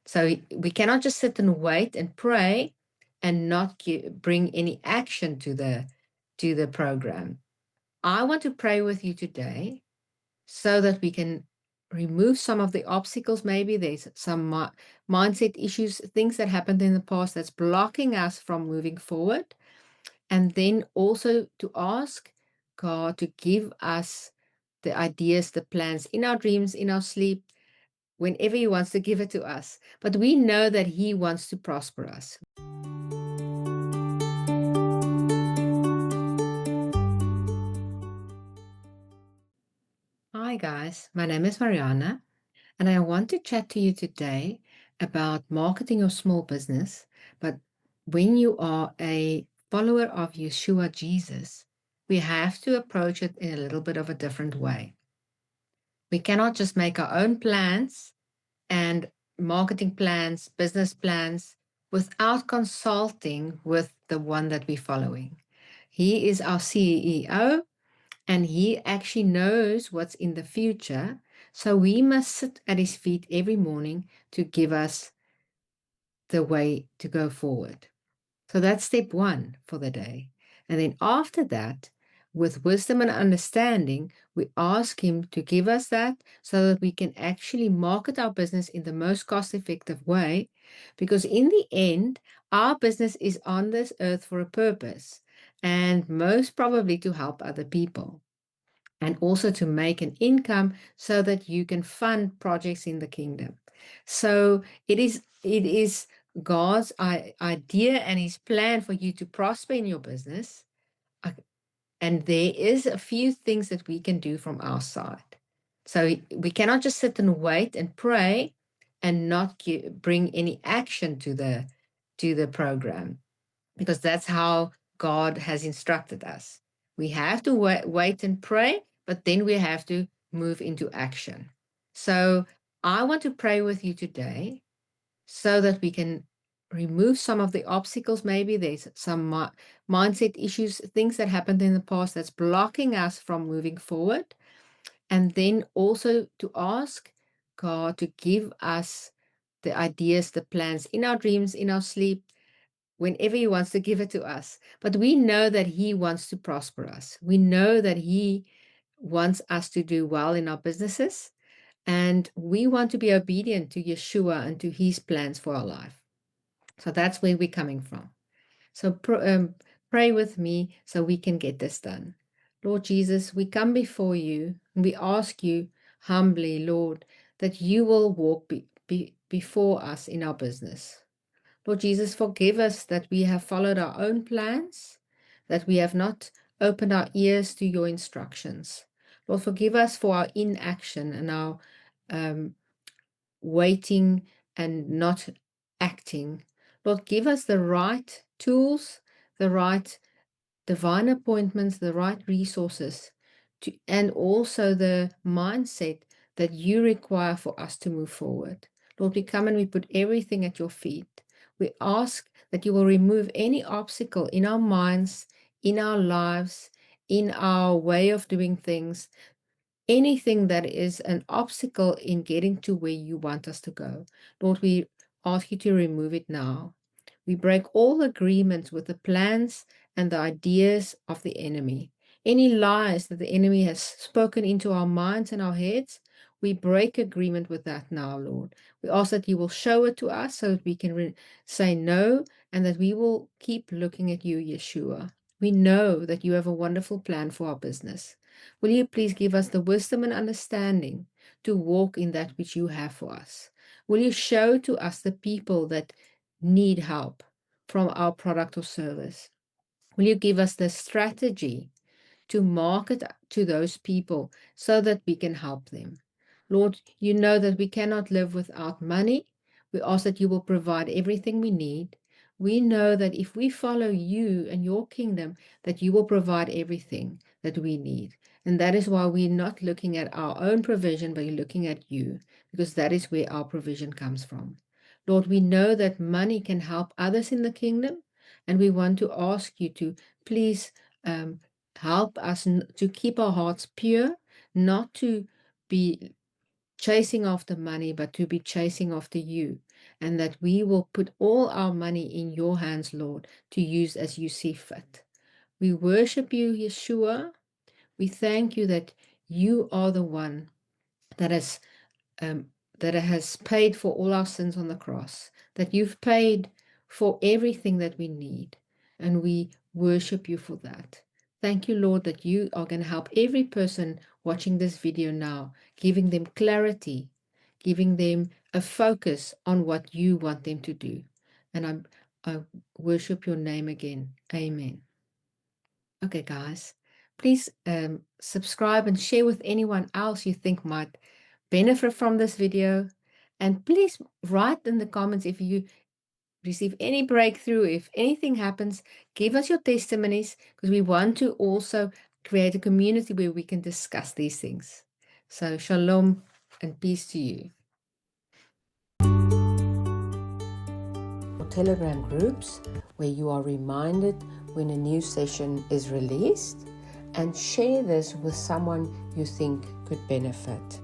So we cannot just sit and wait and pray and not bring any action to the program. I want to pray with you today so that we can remove some of the obstacles. Maybe there's some mindset issues, things that happened in the past that's blocking us from moving forward. And then also to ask God to give us the ideas, the plans in our dreams, in our sleep, whenever He wants to give it to us. But we know that He wants to prosper us. Hi, guys. My name is Mariana, and I want to chat to you today about marketing your small business. But when you are a follower of Yeshua Jesus, we have to approach it in a little bit of a different way. We cannot just make our own plans and marketing plans, business plans, without consulting with the one that we're following. He is our CEO, and he actually knows what's in the future. So we must sit at his feet every morning to give us the way to go forward. So that's step one for the day. And then after that, with wisdom and understanding, we ask him to give us that so that we can actually market our business in the most cost effective way. Because in the end, our business is on this earth for a purpose, and most probably to help other people, and also to make an income so that you can fund projects in the kingdom. So it is God's idea and his plan for you to prosper in your business. Uh, And there is a few things that we can do from our side. So we cannot just sit and wait and pray and not bring any action to the program, because that's how God has instructed us. We have to wait and pray, but then we have to move into action. So I want to pray with you today so that we can remove some of the obstacles. Maybe there's some mindset issues, things that happened in the past that's blocking us from moving forward. And then also to ask God to give us the ideas, the plans in our dreams, in our sleep, whenever He wants to give it to us. But we know that He wants to prosper us. We know that He wants us to do well in our businesses. And we want to be obedient to Yeshua and to His plans for our life. So that's where we're coming from. So pray with me so we can get this done. Lord Jesus, we come before you and we ask you humbly, Lord, that you will walk before us in our business. Lord Jesus, forgive us that we have followed our own plans, that we have not opened our ears to your instructions. Lord, forgive us for our inaction and our um, waiting and not acting. Lord, give us the right tools, the right divine appointments, the right resources, and also the mindset that you require for us to move forward. Lord, we come and we put everything at your feet. We ask that you will remove any obstacle in our minds, in our lives, in our way of doing things, anything that is an obstacle in getting to where you want us to go. Lord, we ask you to remove it now. We break all agreements with the plans and the ideas of the enemy. Any lies that the enemy has spoken into our minds and our heads, we break agreement with that now, Lord. We ask that you will show it to us so that we can say no, and that we will keep looking at you, Yeshua. We know that you have a wonderful plan for our business. Will you please give us the wisdom and understanding to walk in that which you have for us? Will you show to us the people that need help from our product or service? Will you give us the strategy to market to those people so that we can help them? Lord, you know that we cannot live without money. We ask that you will provide everything we need. We know that if we follow you and your kingdom, that you will provide everything that we need. And that is why we're not looking at our own provision, but we're looking at you, because that is where our provision comes from. Lord, we know that money can help others in the kingdom, and we want to ask you to please help us to keep our hearts pure, not to be chasing after money, but to be chasing after you, and that we will put all our money in your hands, Lord, to use as you see fit. We worship you, Yeshua. We thank you that you are the one that has um, paid for all our sins on the cross, that you've paid for everything that we need, and we worship you for that. Thank you, Lord, that you are going to help every person watching this video now, giving them clarity, giving them a focus on what you want them to do. And I worship your name again. Amen. Okay, guys, please subscribe and share with anyone else you think might benefit from this video. And please write in the comments if you receive any breakthrough, if anything happens, give us your testimonies, because we want to also create a community where we can discuss these things. So shalom and peace to you. Telegram groups where you are reminded when a new session is released, and share this with someone you think could benefit.